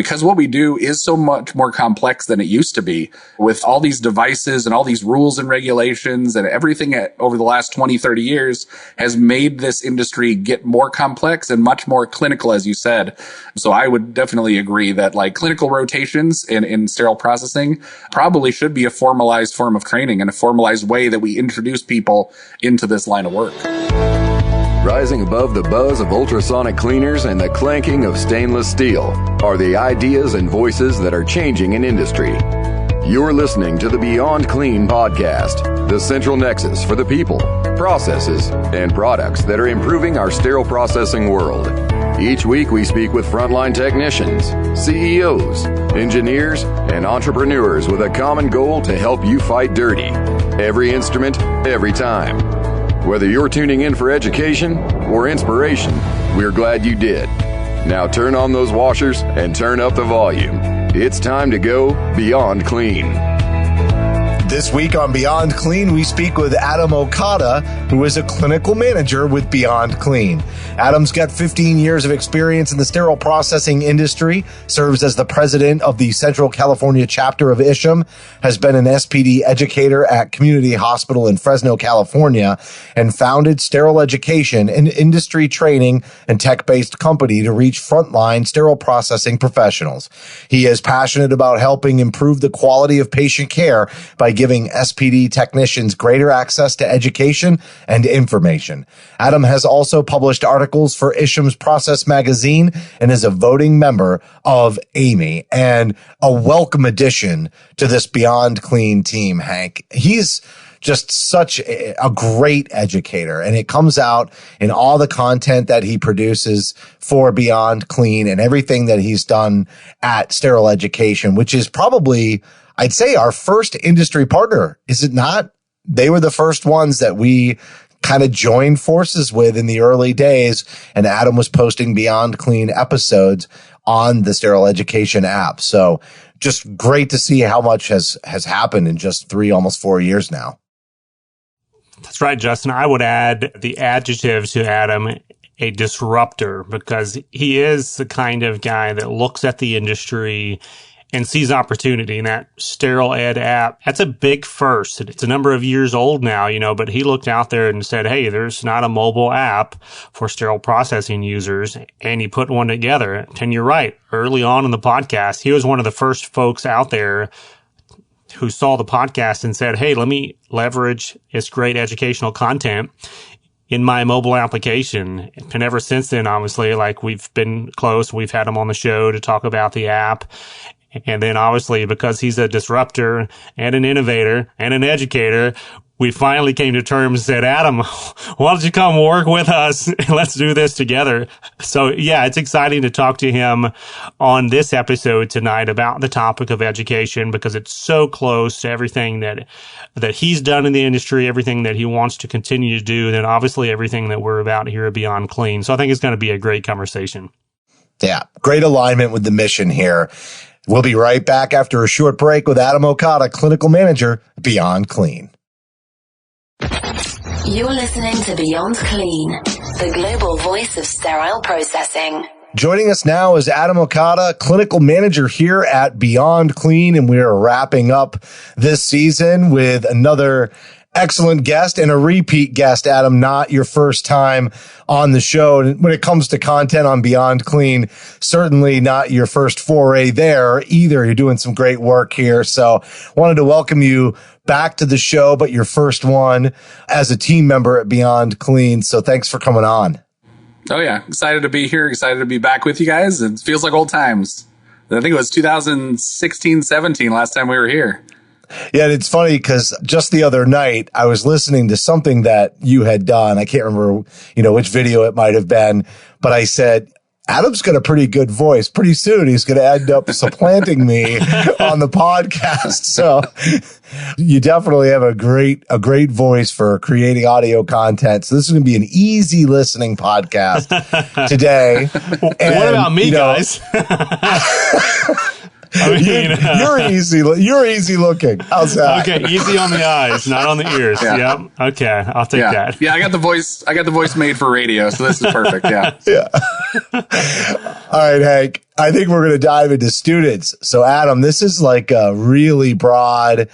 because what we do is so much more complex than it used to be, with all these devices and all these rules and regulations and everything over the last 20, 30 years has made this industry get more complex and much more clinical, as you said. So I would definitely agree that like clinical rotations in sterile processing probably should be a formalized form of training and a formalized way that we introduce people into this line of work. Rising above the buzz of ultrasonic cleaners and the clanking of stainless steel are the ideas and voices that are changing an industry. You're listening to the Beyond Clean podcast, the central nexus for the people, processes, and products that are improving our sterile processing world. Each week we speak with frontline technicians, CEOs, engineers, and entrepreneurs with a common goal to help you fight dirty. Every instrument, every time. Whether you're tuning in for education or inspiration, we're glad you did. Now turn on those washers and turn up the volume. It's time to go Beyond Clean. This week on Beyond Clean, we speak with Adam Okada, who is a clinical manager with Beyond Clean. Adam's got 15 years of experience in the sterile processing industry, serves as the president of the Central California chapter of ISHM, has been an SPD educator at Community Hospital in Fresno, California, and founded Sterile Education, an industry training and tech-based company to reach frontline sterile processing professionals. He is passionate about helping improve the quality of patient care by giving SPD technicians greater access to education and information. Adam has also published articles for ISHM's Process magazine and is a voting member of AMI, and a welcome addition to this Beyond Clean team, Hank. He's just such a great educator, and it comes out in all the content that he produces for Beyond Clean and everything that he's done at Sterile Education, which is probably, I'd say, our first industry partner. Is it not? They were the first ones that we kind of joined forces with in the early days, and Adam was posting Beyond Clean episodes on the Sterile Education app. So just great to see how much has happened in just almost 4 years now. That's right, Justin. I would add the adjective to Adam, a disruptor, because he is the kind of guy that looks at the industry and sees opportunity in that Sterile Ed app. That's a big first. It's a number of years old now, but he looked out there and said, hey, there's not a mobile app for sterile processing users, and he put one together. And you're right, early on in the podcast, he was one of the first folks out there who saw the podcast and said, hey, let me leverage its great educational content in my mobile application. And ever since then, obviously, like, we've been close. We've had him on the show to talk about the app. And then obviously, because he's a disruptor and an innovator and an educator, we finally came to terms and said, Adam, why don't you come work with us? Let's do this together. So yeah, it's exciting to talk to him on this episode tonight about the topic of education, because it's so close to everything that he's done in the industry, everything that he wants to continue to do, and then obviously everything that we're about here at Beyond Clean. So I think it's going to be a great conversation. Yeah, great alignment with the mission here. We'll be right back after a short break with Adam Okada, clinical manager, Beyond Clean. You're listening to Beyond Clean, the global voice of sterile processing. Joining us now is Adam Okada, clinical manager here at Beyond Clean, and we are wrapping up this season with another excellent guest and a repeat guest, Adam, not your first time on the show. And when it comes to content on Beyond Clean, certainly not your first foray there either. You're doing some great work here. So wanted to welcome you back to the show, but your first one as a team member at Beyond Clean. So thanks for coming on. Oh yeah. Excited to be here. Excited to be back with you guys. It feels like old times. I think it was 2016, 17 last time we were here. Yeah, and it's funny because just the other night I was listening to something that you had done. I can't remember, which video it might have been, but I said, Adam's got a pretty good voice. Pretty soon he's going to end up supplanting me on the podcast. So you definitely have a great voice for creating audio content. So this is going to be an easy listening podcast today. And, what about me, guys? I mean, mean, you're easy looking. How's that? Okay, easy on the eyes, not on the ears. Yeah. Yep. Okay, I'll take that. Yeah, I got the voice made for radio, so this is perfect. Yeah. Yeah. All right, Hank. I think we're going to dive into students. So, Adam, this is like a really broad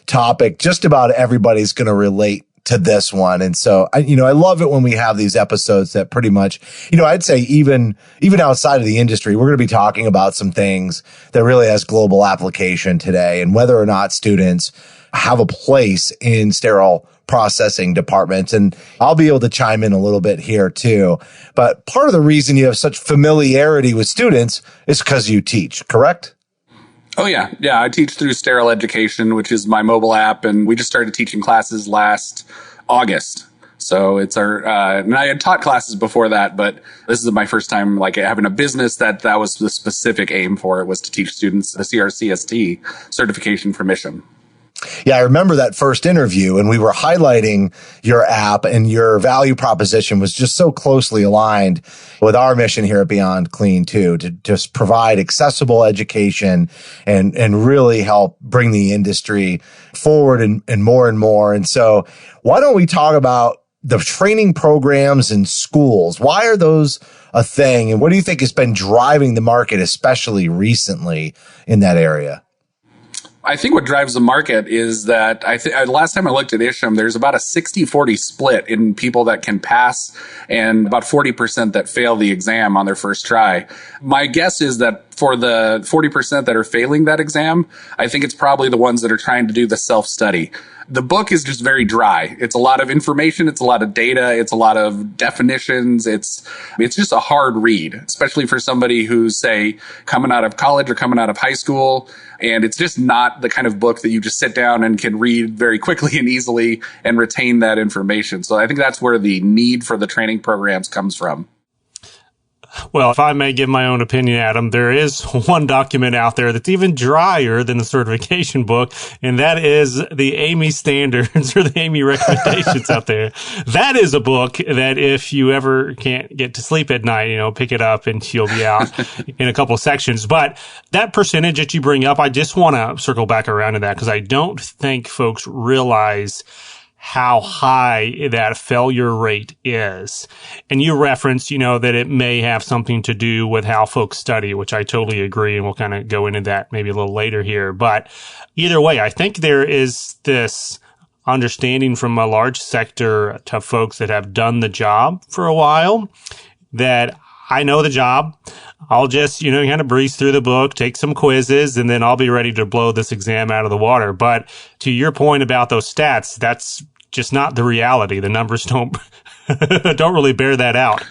topic. Just about everybody's going to relate to this one. And so, I love it when we have these episodes that pretty much, I'd say even outside of the industry, we're going to be talking about some things that really has global application today and whether or not students have a place in sterile processing departments. And I'll be able to chime in a little bit here too. But part of the reason you have such familiarity with students is because you teach, correct? Oh, yeah. Yeah, I teach through Sterile Education, which is my mobile app, and we just started teaching classes last August. So it's and I had taught classes before that, but this is my first time like having a business that was the specific aim for it was to teach students the CRCST certification for mission. Yeah, I remember that first interview and we were highlighting your app and your value proposition was just so closely aligned with our mission here at Beyond Clean too, to just provide accessible education and really help bring the industry forward and more and more. And so why don't we talk about the training programs in schools? Why are those a thing? And what do you think has been driving the market, especially recently in that area? I think what drives the market is that last time I looked at ISHM, there's about a 60-40 split in people that can pass and about 40% that fail the exam on their first try. My guess is that for the 40% that are failing that exam, I think it's probably the ones that are trying to do the self-study. The book is just very dry. It's a lot of information. It's a lot of data. It's a lot of definitions. It's just a hard read, especially for somebody who's, say, coming out of college or coming out of high school. And it's just not the kind of book that you just sit down and can read very quickly and easily and retain that information. So I think that's where the need for the training programs comes from. Well, if I may give my own opinion, Adam, there is one document out there that's even drier than the certification book, and that is the AAMI standards or the AAMI recommendations out there. That is a book that if you ever can't get to sleep at night, pick it up and you'll be out in a couple of sections. But that percentage that you bring up, I just want to circle back around to that because I don't think folks realize how high that failure rate is. And you referenced, that it may have something to do with how folks study, which I totally agree. And we'll kind of go into that maybe a little later here. But either way, I think there is this understanding from a large sector to folks that have done the job for a while that I know the job. I'll just, kind of breeze through the book, take some quizzes, and then I'll be ready to blow this exam out of the water. But to your point about those stats, that's just not the reality. The numbers don't really bear that out.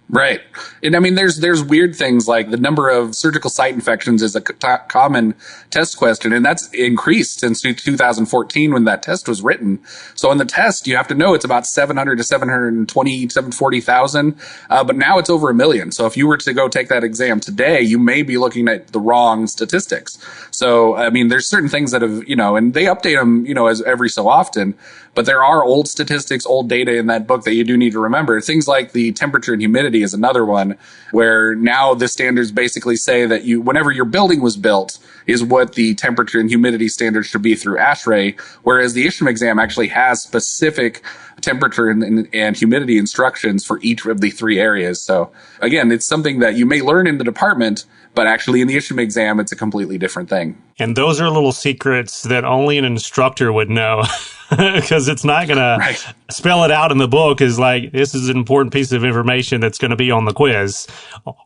Right. And I mean, there's weird things like the number of surgical site infections is a common test question, and that's increased since 2014 when that test was written. So on the test, you have to know it's about 700 to 720, 740,000, but now it's over 1 million. So if you were to go take that exam today, you may be looking at the wrong statistics. So, I mean, there's certain things that have, and they update them, as every so often, but there are old statistics, old data in that book that you do need to remember. Things like the temperature and humidity is another one where now the standards basically say that whenever your building was built is what the temperature and humidity standards should be through ASHRAE, whereas the ISHM exam actually has specific temperature and humidity instructions for each of the 3 areas. So again, it's something that you may learn in the department, but actually in the ISHM exam, it's a completely different thing. And those are little secrets that only an instructor would know because it's not going to spell it out in the book as like, this is an important piece of information that's going to be on the quiz.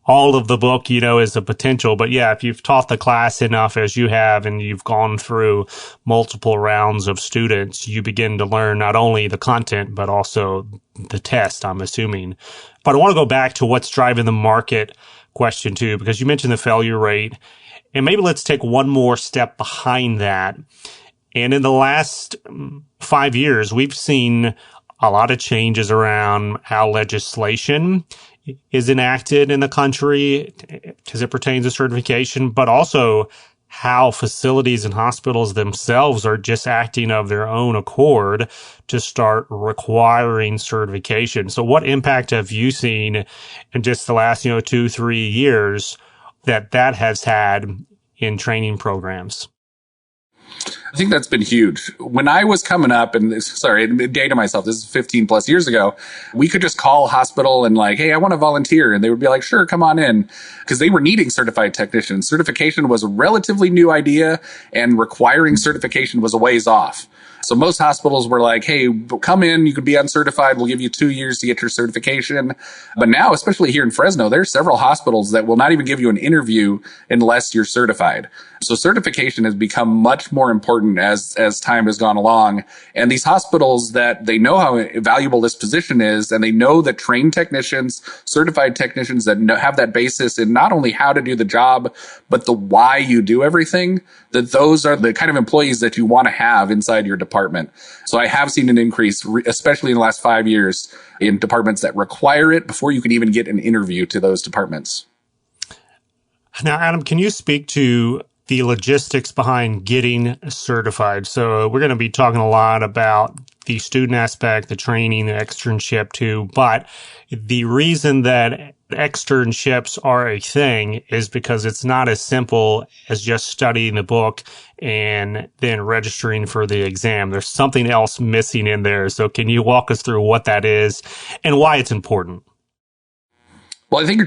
All of the book, is a potential. But yeah, if you've taught the class enough as you have and you've gone through multiple rounds of students, you begin to learn not only the content, but also the test, I'm assuming. But I want to go back to what's driving the market question too, because you mentioned the failure rate. And maybe let's take one more step behind that. And in the last 5 years, we've seen a lot of changes around how legislation is enacted in the country as it pertains to certification, but also how facilities and hospitals themselves are just acting of their own accord to start requiring certification. So what impact have you seen in just the last, 2-3 years that has had in training programs? I think that's been huge. When I was coming up, and sorry, dating myself, this is 15 plus years ago, we could just call a hospital and like, hey, I want to volunteer. And they would be like, sure, come on in. Because they were needing certified technicians. Certification was a relatively new idea, and requiring certification was a ways off. So most hospitals were like, hey, come in, you could be uncertified, we'll give you 2 years to get your certification. But now, especially here in Fresno, there's several hospitals that will not even give you an interview unless you're certified. So certification has become much more important as time has gone along. And these hospitals, that they know how valuable this position is, and they know that trained technicians, certified technicians that have that basis in not only how to do the job, but the why you do everything, that those are the kind of employees that you want to have inside your department. So I have seen an increase, especially in the last 5 years, in departments that require it before you can even get an interview to those departments. Now, Adam, can you speak to the logistics behind getting certified? So we're going to be talking a lot about the student aspect, the training, the externship too. But the reason that externships are a thing is because it's not as simple as just studying the book and then registering for the exam. There's something else missing in there. So can you walk us through what that is and why it's important? Well, I think are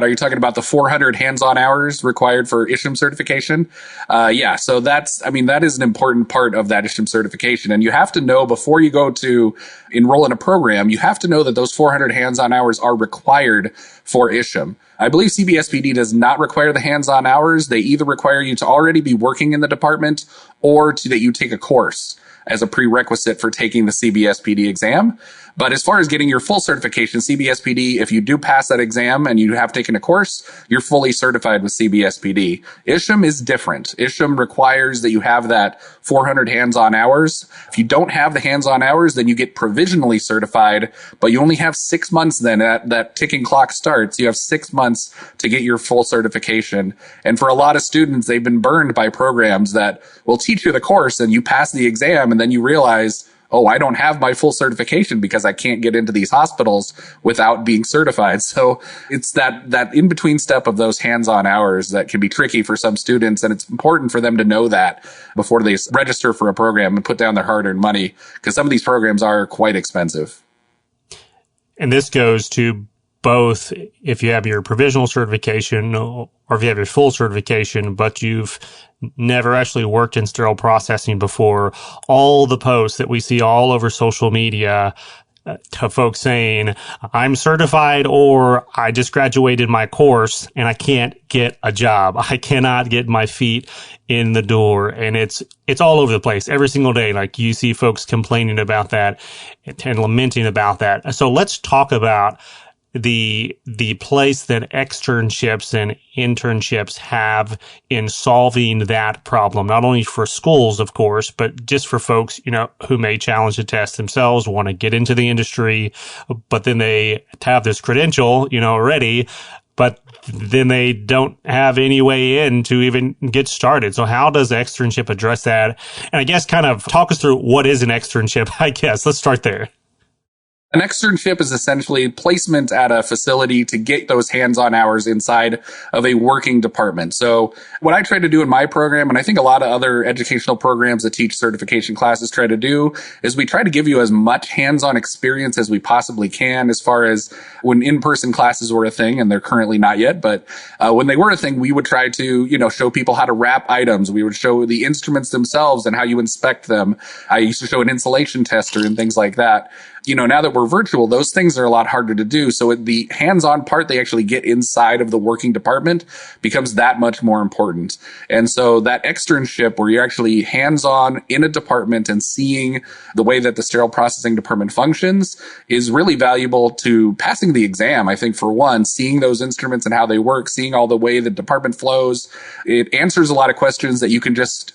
you talking about the 400 hands-on hours required for ISHM certification? Yeah. So that is an important part of that ISHM certification. And you have to know before you go to enroll in a program, you have to know that those 400 hands-on hours are required for ISHM. I believe CBSPD does not require the hands-on hours. They either require you to already be working in the department or that you take a course as a prerequisite for taking the CBSPD exam. But as far as getting your full certification, CBSPD, if you do pass that exam and you have taken a course, you're fully certified with CBSPD. ISHM is different. ISHM requires that you have that 400 hands-on hours. If you don't have the hands-on hours, then you get provisionally certified, but you only have 6 months then that ticking clock starts. You have 6 months to get your full certification. And for a lot of students, they've been burned by programs that will teach you the course and you pass the exam and then you realize, oh, I don't have my full certification because I can't get into these hospitals without being certified. So it's that in-between step of those hands-on hours that can be tricky for some students. And it's important for them to know that before they register for a program and put down their hard-earned money, because some of these programs are quite expensive. And this goes to both if you have your provisional certification or if you have your full certification, but you've never actually worked in sterile processing before. All the posts that we see all over social media to folks saying, I'm certified or I just graduated my course and I can't get a job. I cannot get my feet in the door. And it's all over the place every single day. Like you see folks complaining about that and lamenting about that. So let's talk about the place that externships and internships have in solving that problem, not only for schools, of course, but just for folks, who may challenge the test themselves, want to get into the industry, but then they have this credential, already, but then they don't have any way in to even get started. So how does externship address that? And I guess kind of talk us through what is an externship, I guess. Let's start there. An externship is essentially placement at a facility to get those hands-on hours inside of a working department. So what I try to do in my program, and I think a lot of other educational programs that teach certification classes try to do, is we try to give you as much hands-on experience as we possibly can, as far as when in-person classes were a thing, and they're currently not yet, but when they were a thing, we would try to, show people how to wrap items. We would show the instruments themselves and how you inspect them. I used to show an insulation tester and things like that. Now that we're virtual, those things are a lot harder to do. So the hands-on part they actually get inside of the working department becomes that much more important. And so that externship where you're actually hands-on in a department and seeing the way that the sterile processing department functions is really valuable to passing the exam. I think for one, seeing those instruments and how they work, seeing all the way the department flows, it answers a lot of questions that you can just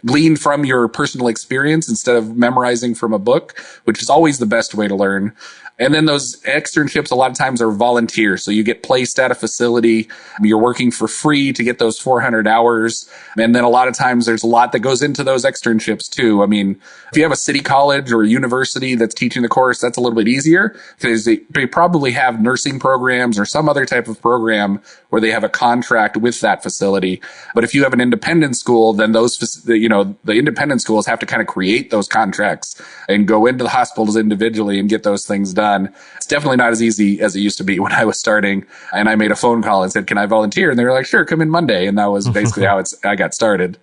glean from your personal experience instead of memorizing from a book, which is always the best best way to learn. And then those externships a lot of times are volunteer. So you get placed at a facility. You're working for free to get those 400 hours. And then a lot of times there's a lot that goes into those externships too. I mean, if you have a city college or a university that's teaching the course, that's a little bit easier because they probably have nursing programs or some other type of program where they have a contract with that facility. But if you have an independent school, then the independent schools have to kind of create those contracts and go into the hospitals individually and get those things done. It's definitely not as easy as it used to be when I was starting. And I made a phone call and said, "Can I volunteer?" And they were like, "Sure, come in Monday." And that was basically how I got started.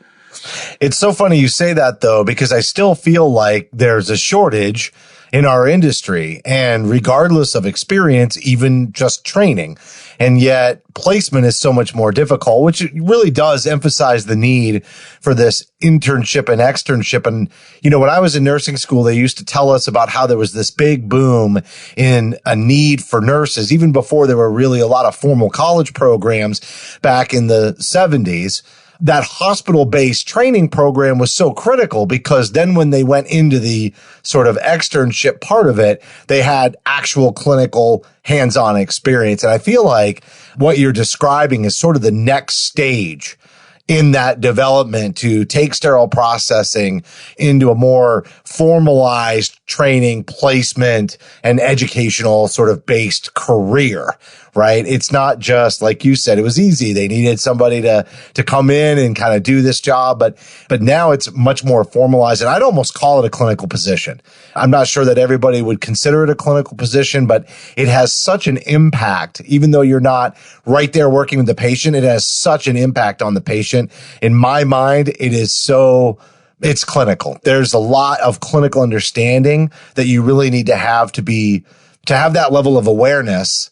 It's so funny you say that, though, because I still feel like there's a shortage in our industry, and regardless of experience, even just training. And yet placement is so much more difficult, which really does emphasize the need for this internship and externship. And, when I was in nursing school, they used to tell us about how there was this big boom in a need for nurses, even before there were really a lot of formal college programs back in the 70s. That hospital-based training program was so critical because then when they went into the sort of externship part of it, they had actual clinical hands-on experience. And I feel like what you're describing is sort of the next stage in that development to take sterile processing into a more formalized training, placement, and educational sort of based career, right? It's not just, like you said, it was easy. They needed somebody to come in and kind of do this job, but now it's much more formalized. And I'd almost call it a clinical position. I'm not sure that everybody would consider it a clinical position, but it has such an impact. Even though you're not right there working with the patient, it has such an impact on the patient. In my mind, it's clinical. There's a lot of clinical understanding that you really need to have that level of awareness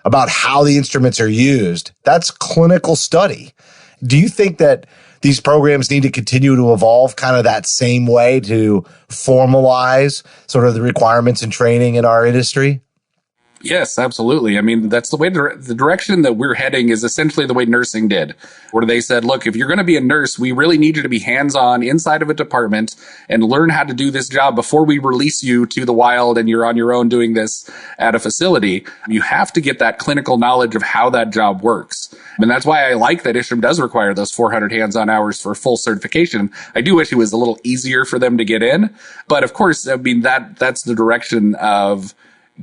about how the instruments are used. That's clinical study. Do you think that these programs need to continue to evolve kind of that same way to formalize sort of the requirements and training in our industry? Yes, absolutely. I mean, that's the way the direction that we're heading is essentially the way nursing did, where they said, look, if you're going to be a nurse, we really need you to be hands-on inside of a department and learn how to do this job before we release you to the wild and you're on your own doing this at a facility. You have to get that clinical knowledge of how that job works. And that's why I like that ISHRM does require those 400 hands-on hours for full certification. I do wish it was a little easier for them to get in. But of course, I mean, that's the direction of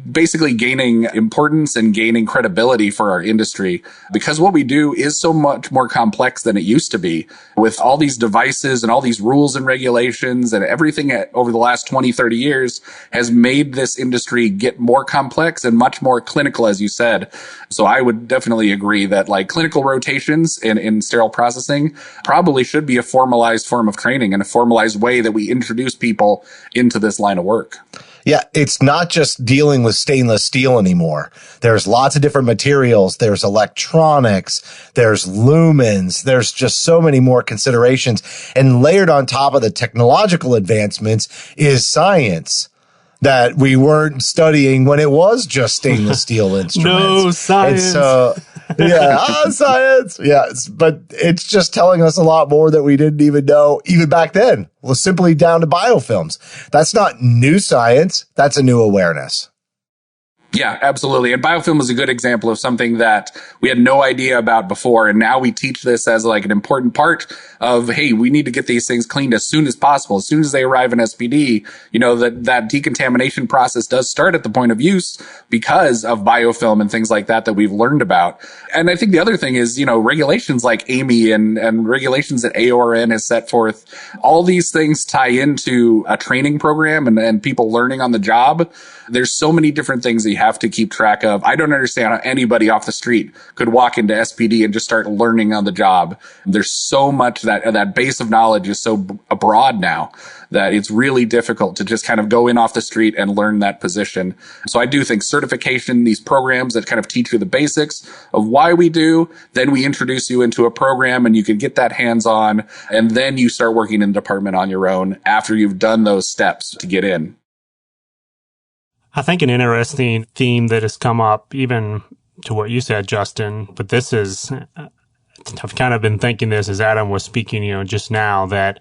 basically gaining importance and gaining credibility for our industry, because what we do is so much more complex than it used to be with all these devices and all these rules and regulations, and everything over the last 20, 30 years has made this industry get more complex and much more clinical, as you said. So I would definitely agree that like clinical rotations in sterile processing probably should be a formalized form of training and a formalized way that we introduce people into this line of work. Yeah, it's not just dealing with stainless steel anymore. There's lots of different materials. There's electronics. There's lumens. There's just so many more considerations. And layered on top of the technological advancements is science that we weren't studying when it was just stainless steel instruments. No science. And so, science. Yeah, but it's just telling us a lot more that we didn't even know even back then. Well, simply down to biofilms. That's not new science. That's a new awareness. Yeah, absolutely. And biofilm is a good example of something that we had no idea about before. And now we teach this as like an important part of, hey, we need to get these things cleaned as soon as possible. As soon as they arrive in SPD, that decontamination process does start at the point of use because of biofilm and things like that we've learned about. And I think the other thing is, regulations like AMI and regulations that AORN has set forth, all these things tie into a training program and people learning on the job. There's so many different things that you have to keep track of. I don't understand how anybody off the street could walk into SPD and just start learning on the job. There's so much that base of knowledge is so broad now that it's really difficult to just kind of go in off the street and learn that position. So I do think certification, these programs that kind of teach you the basics of why we do, then we introduce you into a program and you can get that hands-on, and then you start working in the department on your own after you've done those steps to get in. I think an interesting theme that has come up, even to what you said, Justin, but this is, I've kind of been thinking this as Adam was speaking, just now, that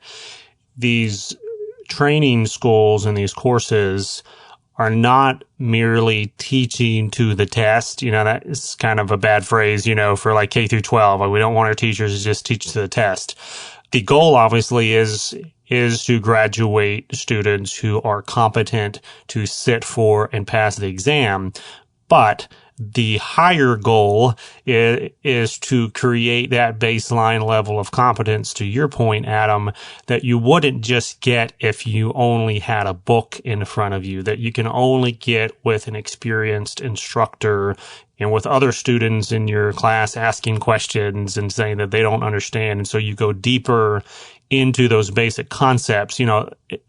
these training schools and these courses are not merely teaching to the test. That is kind of a bad phrase, for like K through 12. Like, we don't want our teachers to just teach to the test. The goal obviously is to graduate students who are competent to sit for and pass the exam. But the higher goal is to create that baseline level of competence, to your point, Adam, that you wouldn't just get if you only had a book in front of you, that you can only get with an experienced instructor and with other students in your class asking questions and saying that they don't understand. And so you go deeper into those basic concepts.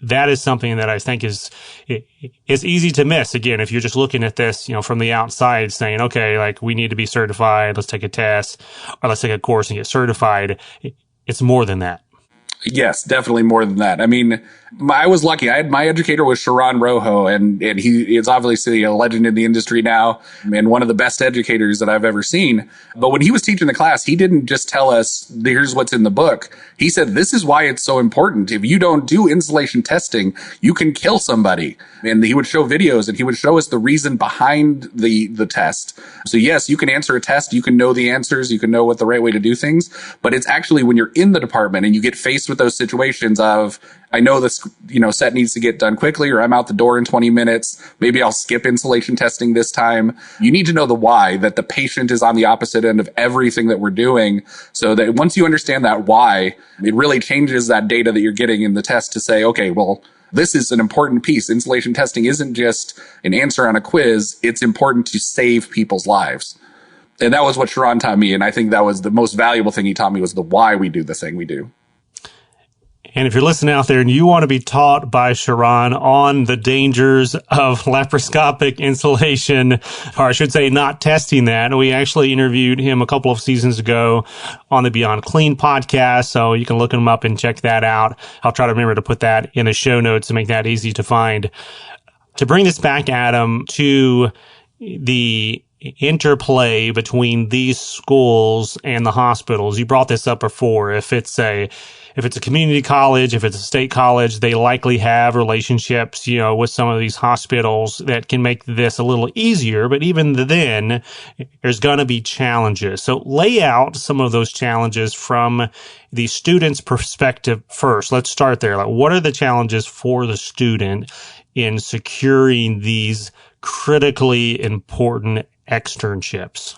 That is something that I think is easy to miss. Again, if you're just looking at this, from the outside saying, okay, like, we need to be certified, let's take a test, or let's take a course and get certified. It's more than that. Yes, definitely more than that. I mean, I was lucky. My educator was Sharon Rojo, and he is obviously a legend in the industry now and one of the best educators that I've ever seen. But when he was teaching the class, he didn't just tell us, here's what's in the book. He said, this is why it's so important. If you don't do insulation testing, you can kill somebody. And he would show videos and he would show us the reason behind the test. So yes, you can answer a test. You can know the answers. You can know what the right way to do things. But it's actually when you're in the department and you get faced with those situations of, I know this, set needs to get done quickly, or I'm out the door in 20 minutes. Maybe I'll skip insulation testing this time. You need to know the why, that the patient is on the opposite end of everything that we're doing. So that once you understand that why, it really changes that data that you're getting in the test to say, okay, well, this is an important piece. Insulation testing isn't just an answer on a quiz. It's important to save people's lives. And that was what Sharon taught me. And I think that was the most valuable thing he taught me, was the why we do the thing we do. And if you're listening out there and you want to be taught by Sharon on the dangers of laparoscopic insulation, or I should say not testing that, we actually interviewed him a couple of seasons ago on the Beyond Clean podcast, so you can look him up and check that out. I'll try to remember to put that in the show notes to make that easy to find. To bring this back, Adam, to the interplay between these schools and the hospitals. You brought this up before. If it's a community college, if it's a state college, they likely have relationships, with some of these hospitals that can make this a little easier. But even then, there's going to be challenges. So lay out some of those challenges from the student's perspective first. Let's start there. Like, what are the challenges for the student in securing these critically important externships?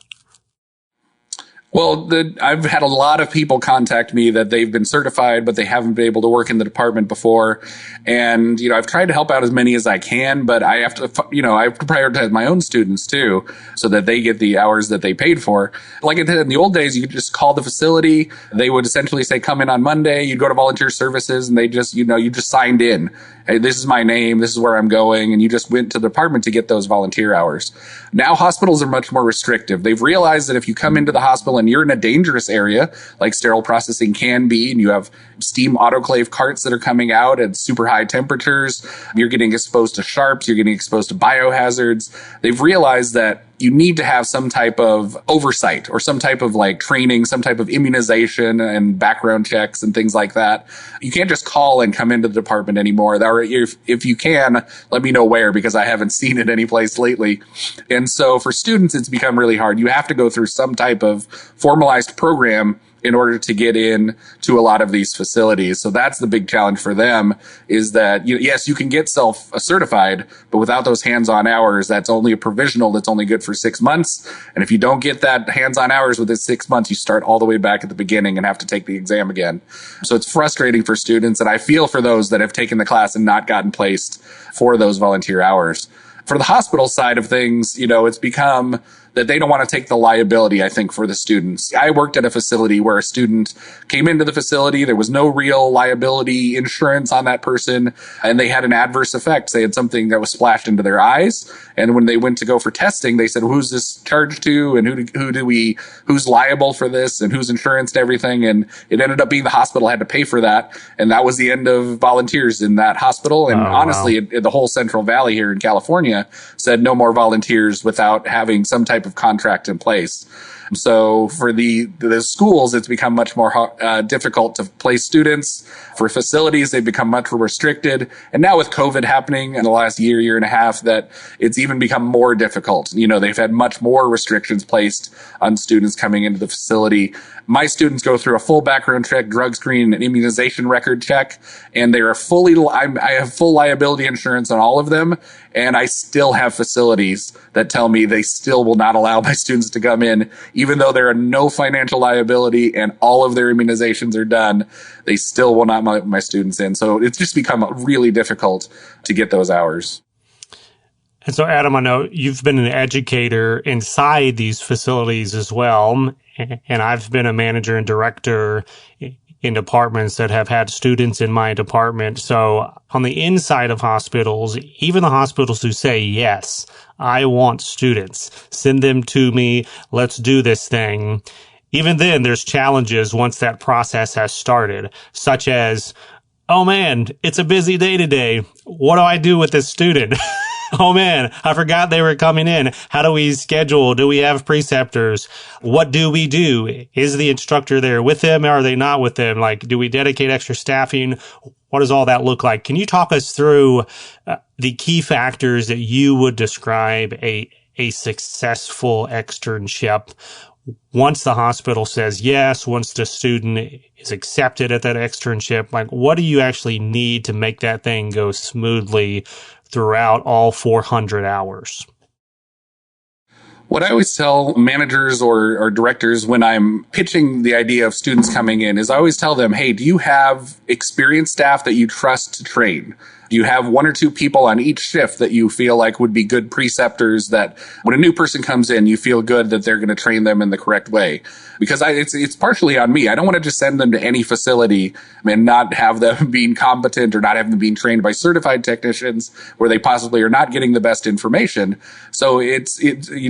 Well, I've had a lot of people contact me that they've been certified, but they haven't been able to work in the department before. And, I've tried to help out as many as I can, but I have to prioritize my own students too, so that they get the hours that they paid for. Like I did in the old days, you could just call the facility. They would essentially say, come in on Monday. You'd go to volunteer services and they just, you just signed in. Hey, this is my name. This is where I'm going. And you just went to the department to get those volunteer hours. Now hospitals are much more restrictive. They've realized that if you come into the hospital and you're in a dangerous area, like sterile processing can be, and you have steam autoclave carts that are coming out at super high temperatures, you're getting exposed to sharps, you're getting exposed to biohazards. They've realized that you need to have some type of oversight or some type of training, some type of immunization and background checks and things like that. You can't just call and come into the department anymore. If you can, let me know where, because I haven't seen it anyplace lately. And so for students, it's become really hard. You have to go through some type of formalized program in order to get in to a lot of these facilities. So that's the big challenge for them, is that, yes, you can get self-certified, but without those hands-on hours, that's only a provisional that's only good for 6 months. And if you don't get that hands-on hours within 6 months, you start all the way back at the beginning and have to take the exam again. So it's frustrating for students, and I feel for those that have taken the class and not gotten placed for those volunteer hours. For the hospital side of things, it's become that they don't want to take the liability, I think, for the students. I worked at a facility where a student came into the facility. There was no real liability insurance on that person, and they had an adverse effect. They had something that was splashed into their eyes. And when they went to go for testing, they said, who's this charged to? And who's liable for this? And who's insurance and everything? And it ended up being the hospital had to pay for that. And that was the end of volunteers in that hospital. And honestly, the whole Central Valley here in California said no more volunteers without having some type of contract in place. So for the schools, it's become much more difficult to place students. For facilities, they've become much more restricted. And now with COVID happening in the last year and a half, that it's even become more difficult. They've had much more restrictions placed on students coming into the facility. My students go through a full background check, drug screen, and immunization record check, and they are I have full liability insurance on all of them, and I still have facilities that tell me they still will not allow my students to come in, even though there are no financial liability and all of their immunizations are done. They still will not let my students in. So it's just become really difficult to get those hours. And so, Adam, I know you've been an educator inside these facilities as well, and I've been a manager and director in departments that have had students in my department. So on the inside of hospitals, even the hospitals who say, yes, I want students, send them to me, let's do this thing. Even then, there's challenges once that process has started, such as, oh man, it's a busy day today. What do I do with this student? Oh man, I forgot they were coming in. How do we schedule? Do we have preceptors? What do we do? Is the instructor there with them or are they not with them? Like, do we dedicate extra staffing? What does all that look like? Can you talk us through the key factors that you would describe a successful externship? Once the hospital says yes, once the student is accepted at that externship, like what do you actually need to make that thing go smoothly throughout all 400 hours? What I always tell managers or directors when I'm pitching the idea of students coming in is I always tell them, hey, do you have experienced staff that you trust to train? Do you have one or two people on each shift that you feel like would be good preceptors that when a new person comes in, you feel good that they're going to train them in the correct way? Because it's partially on me. I don't want to just send them to any facility and not have them being competent or not have them being trained by certified technicians where they possibly are not getting the best information. So it's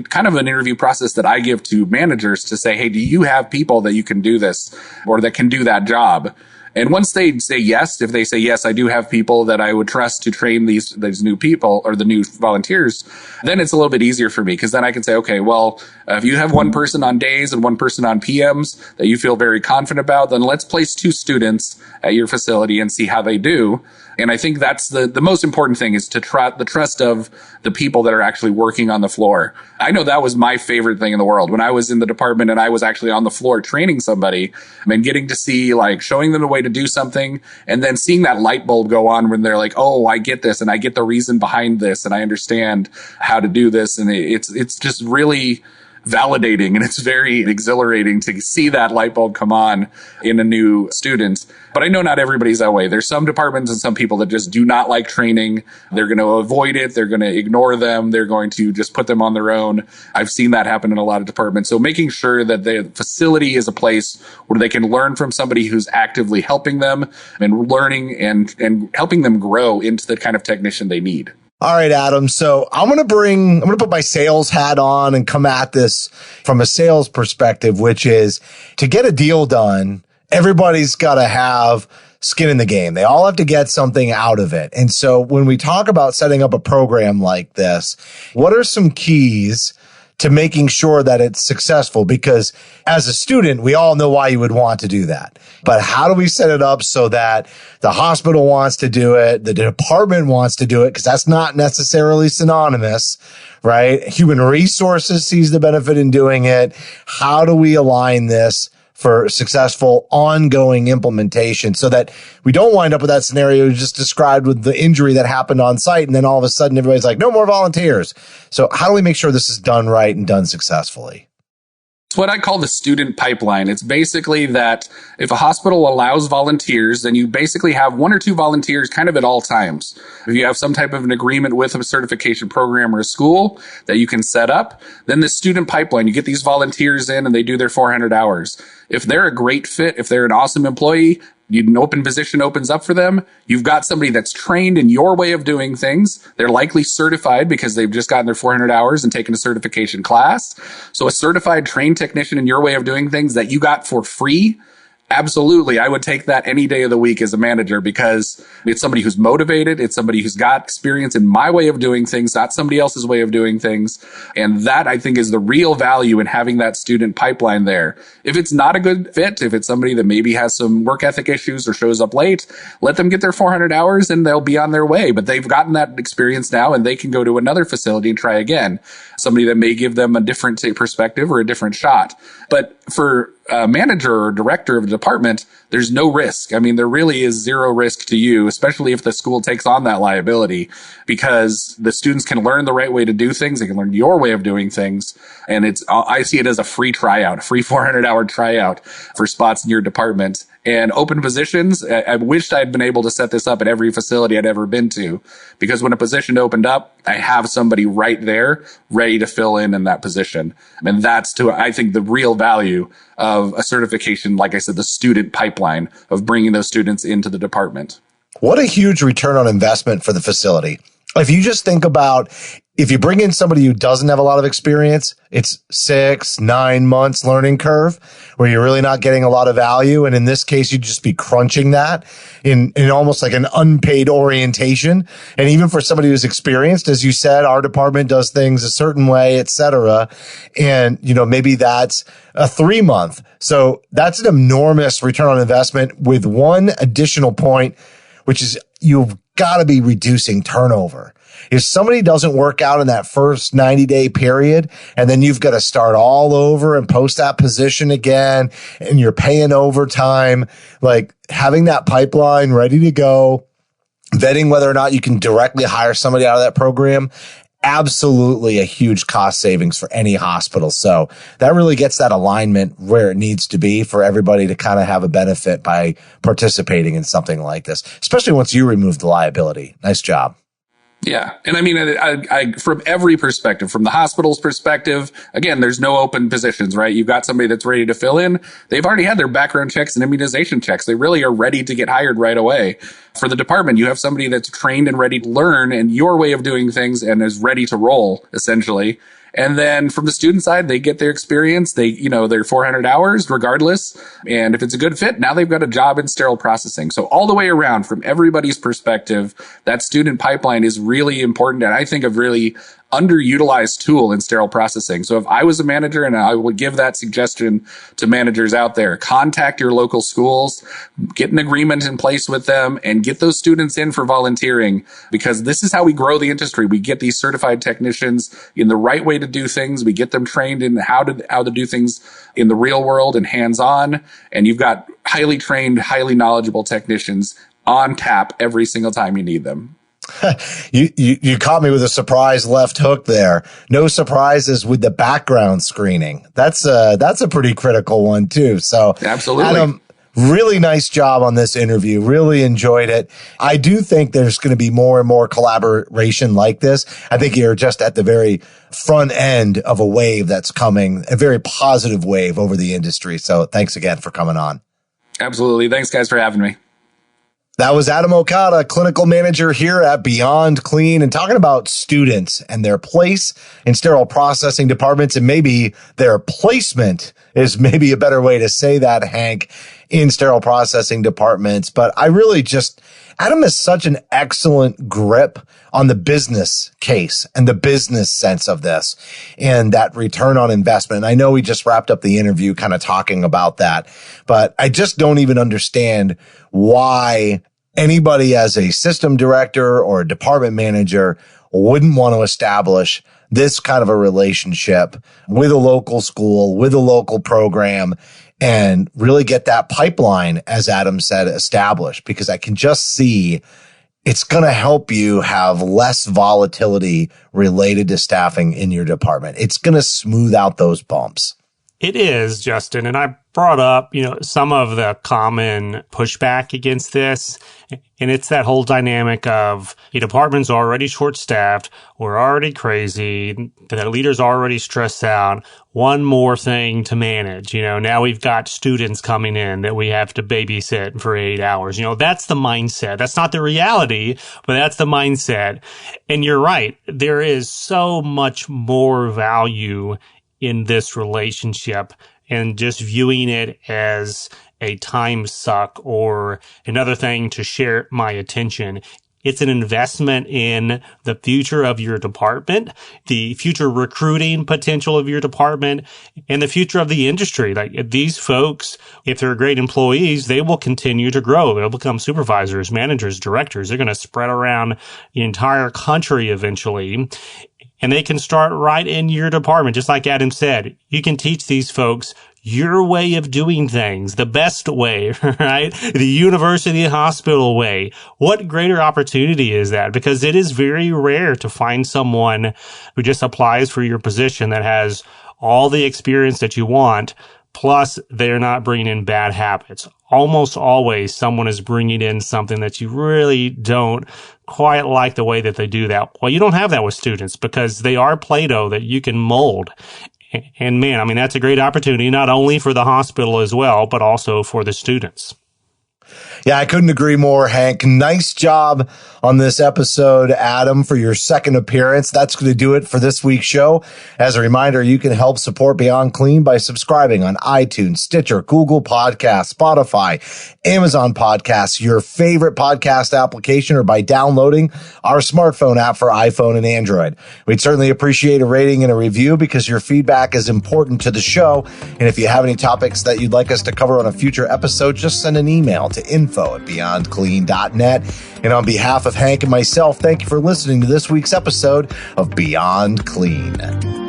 kind of an interview process that I give to managers to say, hey, do you have people that you can do this or that can do that job? And once they say yes, if they say, yes, I do have people that I would trust to train these new people or the new volunteers, then it's a little bit easier for me because then I can say, okay, well, if you have one person on days and one person on PMs that you feel very confident about, then let's place 2 students at your facility and see how they do. And I think that's the most important thing is to the trust of the people that are actually working on the floor. I know that was my favorite thing in the world when I was in the department and I was actually on the floor training somebody and getting to see, like, showing them the way to do something and then seeing that light bulb go on when they're like, oh, I get this and I get the reason behind this and I understand how to do this. And it's just really validating and it's very exhilarating to see that light bulb come on in a new student. But I know not everybody's that way. There's some departments and some people that just do not like training. They're going to avoid it. They're going to ignore them. They're going to just put them on their own. I've seen that happen in a lot of departments. So making sure that the facility is a place where they can learn from somebody who's actively helping them and learning and helping them grow into the kind of technician they need. All right, Adam. So I'm going to put my sales hat on and come at this from a sales perspective, which is to get a deal done, everybody's got to have skin in the game. They all have to get something out of it. And so when we talk about setting up a program like this, what are some keys to making sure that it's successful? Because as a student, we all know why you would want to do that. But how do we set it up so that the hospital wants to do it, the department wants to do it, because that's not necessarily synonymous, right? Human resources sees the benefit in doing it. How do we align this for successful ongoing implementation so that we don't wind up with that scenario you just described with the injury that happened on site and then all of a sudden everybody's like, no more volunteers. So how do we make sure this is done right and done successfully? It's what I call the student pipeline. It's basically that if a hospital allows volunteers, then you basically have 1 or 2 volunteers kind of at all times. If you have some type of an agreement with a certification program or a school that you can set up, then the student pipeline, you get these volunteers in and they do their 400 hours. If they're a great fit, if they're an awesome employee, an open position opens up for them. You've got somebody that's trained in your way of doing things. They're likely certified because they've just gotten their 400 hours and taken a certification class. So a certified trained technician in your way of doing things that you got for free Absolutely. I would take that any day of the week as a manager because it's somebody who's motivated. It's somebody who's got experience in my way of doing things, not somebody else's way of doing things. And that, I think, is the real value in having that student pipeline there. If it's not a good fit, if it's somebody that maybe has some work ethic issues or shows up late, let them get their 400 hours and they'll be on their way. But they've gotten that experience now and they can go to another facility and try again. Somebody that may give them a different perspective or a different shot. But for a manager or director of a department, there's no risk. I mean, there really is zero risk to you, especially if the school takes on that liability, because the students can learn the right way to do things. They can learn your way of doing things. And I see it as a free tryout, a free 400-hour tryout for spots in your department. And open positions, I wished I'd been able to set this up at every facility I'd ever been to, because when a position opened up, I have somebody right there ready to fill in that position. And that's, I think, the real value of a certification, like I said, the student pipeline of bringing those students into the department. What a huge return on investment for the facility. If you just think about, if you bring in somebody who doesn't have a lot of experience, it's 6-9 months learning curve where you're really not getting a lot of value. And in this case, you'd just be crunching that in almost like an unpaid orientation. And even for somebody who's experienced, as you said, our department does things a certain way, et cetera. And, maybe that's a 3-month. So that's an enormous return on investment with one additional point, which is you've got to be reducing turnover. If somebody doesn't work out in that first 90-day period, and then you've got to start all over and post that position again, and you're paying overtime, like having that pipeline ready to go, vetting whether or not you can directly hire somebody out of that program, absolutely a huge cost savings for any hospital. So that really gets that alignment where it needs to be for everybody to kind of have a benefit by participating in something like this, especially once you remove the liability. Nice job. Yeah. And I mean, I from every perspective, from the hospital's perspective, again, there's no open positions, right? You've got somebody that's ready to fill in. They've already had their background checks and immunization checks. They really are ready to get hired right away. For the department, you have somebody that's trained and ready to learn and your way of doing things and is ready to roll, essentially. And then from the student side, they get their experience. They, their 400 hours regardless. And if it's a good fit, now they've got a job in sterile processing. So all the way around, from everybody's perspective, that student pipeline is really important. And I think a really underutilized tool in sterile processing. So if I was a manager, and I would give that suggestion to managers out there, contact your local schools, get an agreement in place with them, and get those students in for volunteering, because this is how we grow the industry. We get these certified technicians in the right way to do things. We get them trained in how to do things in the real world and hands-on. And you've got highly trained, highly knowledgeable technicians on tap every single time you need them. You caught me with a surprise left hook there. No surprises with the background screening. That's a pretty critical one too. So absolutely. Adam, really nice job on this interview. Really enjoyed it. I do think there's going to be more and more collaboration like this. I think you're just at the very front end of a wave that's coming, a very positive wave over the industry. So thanks again for coming on. Absolutely. Thanks guys for having me. That was Adam Okada, clinical manager here at Beyond Clean, and talking about students and their place in sterile processing departments, and maybe their placement is maybe a better way to say that, Hank, in sterile processing departments. But Adam has such an excellent grip on the business case and the business sense of this and that return on investment. And I know we just wrapped up the interview kind of talking about that, but I just don't even understand why anybody as a system director or a department manager wouldn't want to establish this kind of a relationship with a local school, with a local program, and really get that pipeline, as Adam said, established, because I can just see it's going to help you have less volatility related to staffing in your department. It's going to smooth out those bumps. It is, Justin. And I brought up, some of the common pushback against this. And it's that whole dynamic of the department's already short-staffed, we're already crazy, the leader's already stressed out, one more thing to manage. Now we've got students coming in that we have to babysit for 8 hours. That's the mindset. That's not the reality, but that's the mindset. And you're right. There is so much more value in this relationship and just viewing it as a time suck or another thing to share my attention. It's an investment in the future of your department, the future recruiting potential of your department, and the future of the industry. Like these folks, if they're great employees, they will continue to grow. They'll become supervisors, managers, directors. They're going to spread around the entire country eventually. And they can start right in your department. Just like Adam said, you can teach these folks your way of doing things, the best way, right? The university hospital way. What greater opportunity is that? Because it is very rare to find someone who just applies for your position that has all the experience that you want, plus they're not bringing in bad habits. Almost always someone is bringing in something that you really don't quite like the way that they do that. Well, you don't have that with students because they are Play-Doh that you can mold. And man, I mean, that's a great opportunity, not only for the hospital as well, but also for the students. Yeah, I couldn't agree more, Hank. Nice job on this episode, Adam, for your second appearance. That's going to do it for this week's show. As a reminder, you can help support Beyond Clean by subscribing on iTunes, Stitcher, Google Podcasts, Spotify, Amazon Podcasts, your favorite podcast application, or by downloading our smartphone app for iPhone and Android. We'd certainly appreciate a rating and a review because your feedback is important to the show. And if you have any topics that you'd like us to cover on a future episode, just send an email to info@beyondclean.net. And on behalf of Hank and myself, thank you for listening to this week's episode of Beyond Clean.